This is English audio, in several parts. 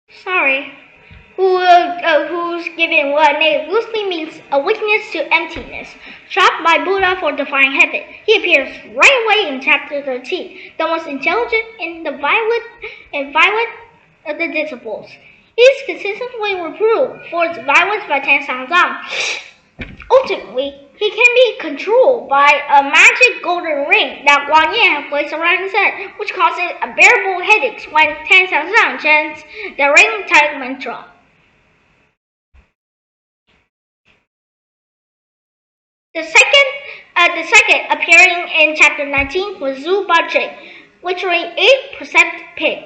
Sorry. Who's given what name loosely means a weakness to emptiness, trapped by Buddha for defying heaven. He appears right away in chapter 13, the most intelligent and violent of the disciples. He is consistently reproved for his violence by Tan Sangzang. Ultimately, he can be controlled by a magic golden ring that Guan Yin has placed around his head, which causes unbearable headaches when Tan Sangzang chants the ring type mantra. The second appearing in chapter 19 was Zhu Bajie, literally 8% pig,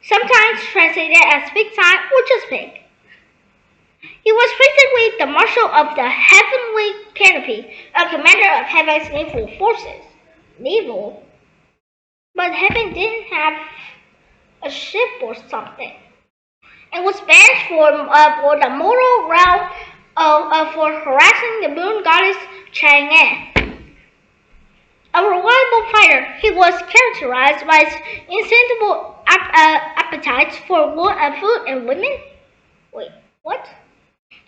sometimes translated as big time or just pig. He was basically the marshal of the heavenly canopy, a commander of heaven's naval forces. Naval? But heaven didn't have a ship or something. And was banished for the mortal realm for harassing the moon goddess Chang'an. A reliable fighter, he was characterized by his insatiable appetites for food and women. Wait, what?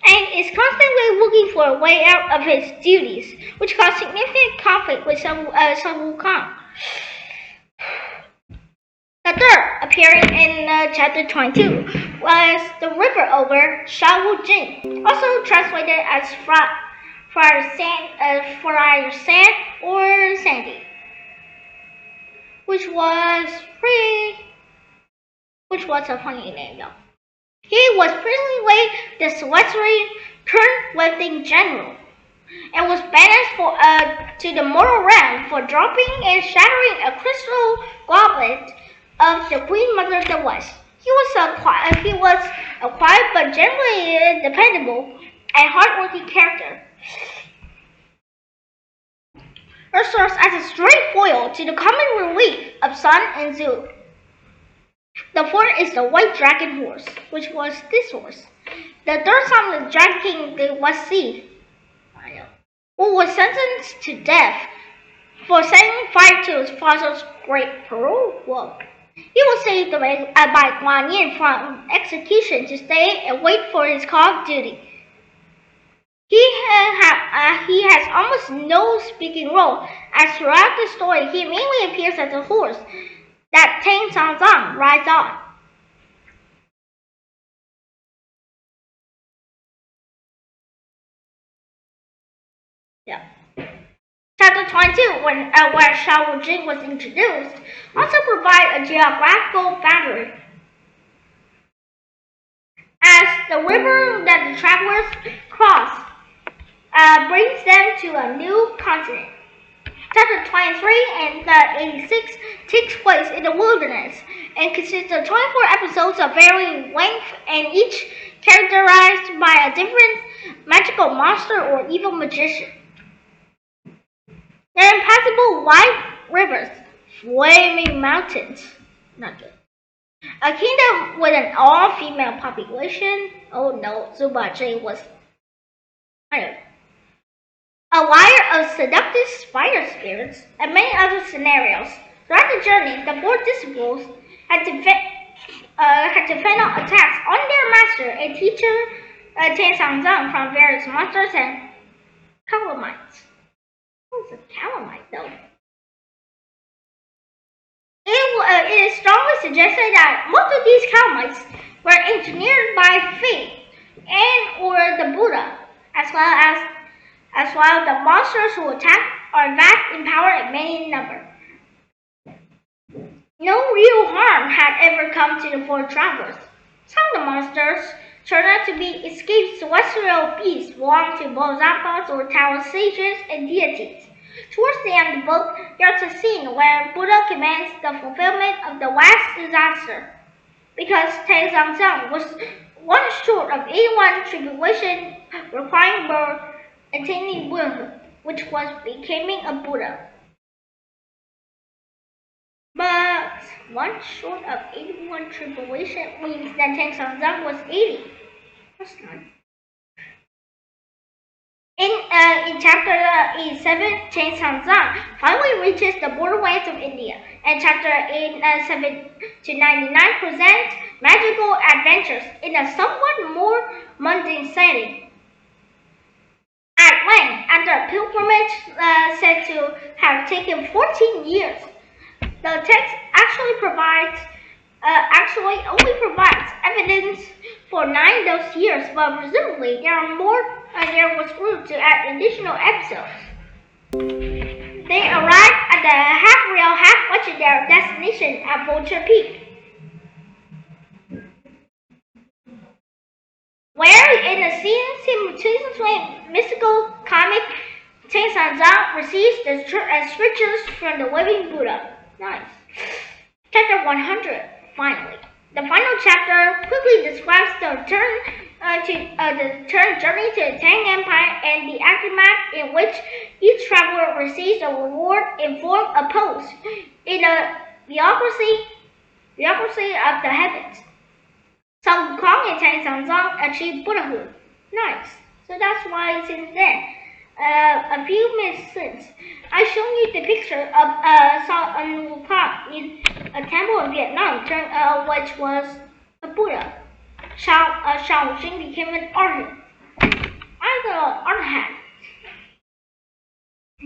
And is constantly looking for a way out of his duties, which caused significant conflict with Sun Wukong. The third, appearing in chapter 22, was the river ogre Shao Wu Jing, also translated as Friar Sand or Sandy, which was a funny name though. He was previously the celestial turn-lifting general, and was banished to the mortal realm for dropping and shattering a crystal goblet of the Queen Mother of the West. He was a quiet but generally dependable and hardworking character. Her serves as a straight foil to the common relief of Sun and Zhu. The fourth is the White Dragon Horse, which was this horse. The third son of the Dragon King, the West Sea, who was sentenced to death for setting fire to his father's great pearl. Whoa. He was saved by Guan Yin from execution to stay and wait for his call of duty. He has almost no speaking role, as throughout the story he mainly appears as a horse that Tan Sangzang rides on. Yeah. Chapter 22, where Shao Wu Jing was introduced, also provides a geographical boundary, as the river that the travelers cross brings them to a new continent. Chapter 23 and 86 takes place in the wilderness and consists of 24 episodes of varying length, and each characterized by a different magical monster or evil magician. There are impassable white rivers, flaming mountains, not good. A kingdom with an all-female population. Oh no, Zhu Bajie was a wire of seductive spider spirits, and many other scenarios. Throughout the journey, the four disciples had to fend off attacks on their master and teacher Tan Sangzang from various monsters and calamites. What's a calamite though? It is strongly suggested that most of these calamites were engineered by fate and or the Buddha, as well the monsters who attack are vast in power and many in number. No real harm had ever come to the four travelers. Some of the monsters turned out to be escaped celestial beasts belonging to Bodhisattvas or Taoist sages and deities. Towards the end of the book, there's a scene where Buddha commands the fulfillment of the last disaster, because Tan Sangzang was one short of 81 tribulation requiring birth, attaining womanhood, which was becoming a Buddha. But one short of 81 tribulation means that Tan Sangzang was 80. That's nice. In chapter 87, Tan Sangzang finally reaches the borderlands of India, and chapter 87 to 99 presents magical adventures in a somewhat more mundane setting. At length, after a pilgrimage said to have taken 14 years, the text actually only provides evidence for 9 of those years, but presumably there was room to add additional episodes. They arrived at the half-real, half-legendary destination at Vulture Peak, where in a scene simultaneously mystical comic, Chen Sanzang receives the scriptures from the living Buddha. Nice. Chapter 100, finally. The final chapter quickly describes the journey to the Tang Empire and the aftermath, in which each traveler receives a reward in form of post in the bureaucracy of the heavens. Sun Wukong and Chen Sanzang achieved Buddhahood. Nice. So that's why since then, a few minutes since, I showed you the picture of Sun Wukong in a temple in Vietnam, which was a Buddha. Shao Jing became an artist. I got an art hat,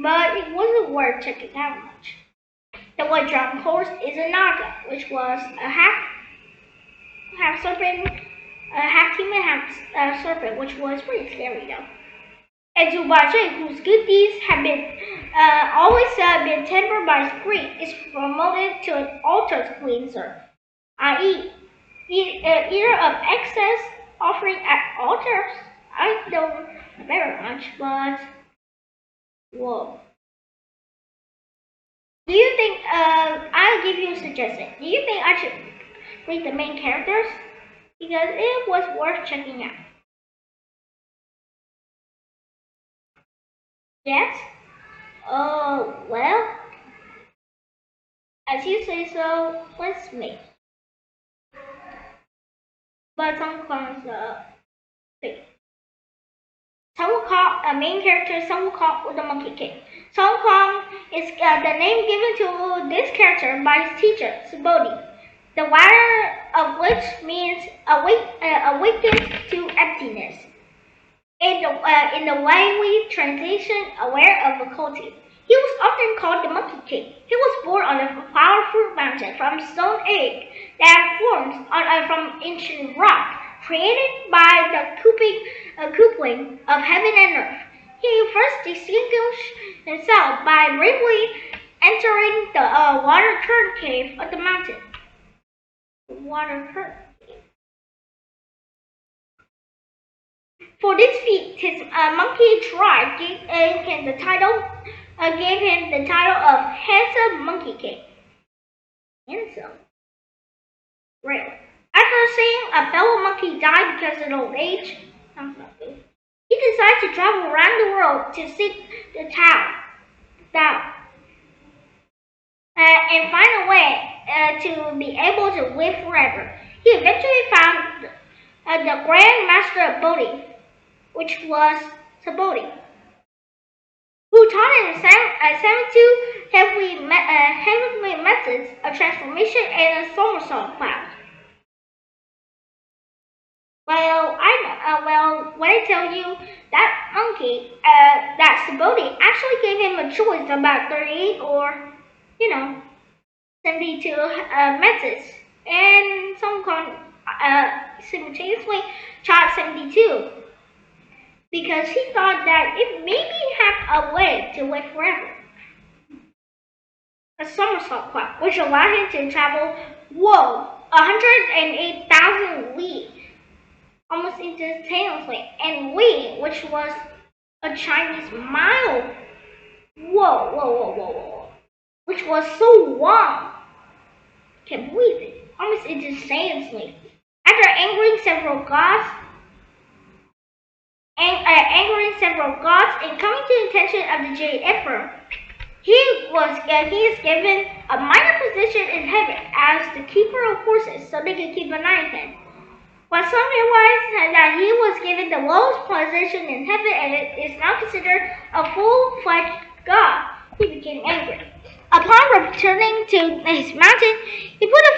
but it wasn't worth checking out much. The white dragon horse is a Naga, which was a half serpent, half human, half serpent, which was pretty scary though. And Zhu Bajie, whose good deeds have always been tempered by greed, is promoted to an altar cleanser, i.e., eater of excess offering at altars. I don't remember much, but whoa. Do you think I'll give you a suggestion? Do you think I should read the main characters? Because it was worth checking out. Yes? Oh, well, as you say so, let's make. But Sun Wukong's thing. Sun Wukong, main character Sun Wukong with the Monkey King. Sun Wukong is the name given to this character by his teacher, Subodhi, the latter of which means awakened to emptiness. In the Langley translation, aware of occultism. He was often called the Monkey King. He was born on a powerful mountain from stone egg that formed from ancient rock, created by the coupling of heaven and earth. He first distinguished himself by bravely entering the water current cave of the mountain. Water current. For this feat, his monkey tribe gave him the title of Handsome Monkey King. Handsome. Really. After seeing a fellow monkey die because of old age, sounds not good, he decided to travel around the world to seek the Tao, and find a way to be able to live forever. He eventually found the Grand Master of Bodhi, which was Subodhi, who taught him 72 heavenly methods of transformation and a somersault cloud. Well, when I tell you that monkey, that Subodhi actually gave him a choice about 38 or, 72 methods, and some simultaneously taught 72. Because he thought that it maybe had a way to live forever. A somersault cloud, which allowed him to travel, 108,000 li, almost instantaneously, and li, which was a Chinese mile, which was so long, can't believe it, almost instantaneously. After angering several gods, and coming to the attention of the Jade Emperor, he is given a minor position in heaven as the keeper of horses, so they can keep an eye on him. When some realized that he was given the lowest position in heaven and is now considered a full-fledged god, he became angry. Upon returning to his mountain, he puts up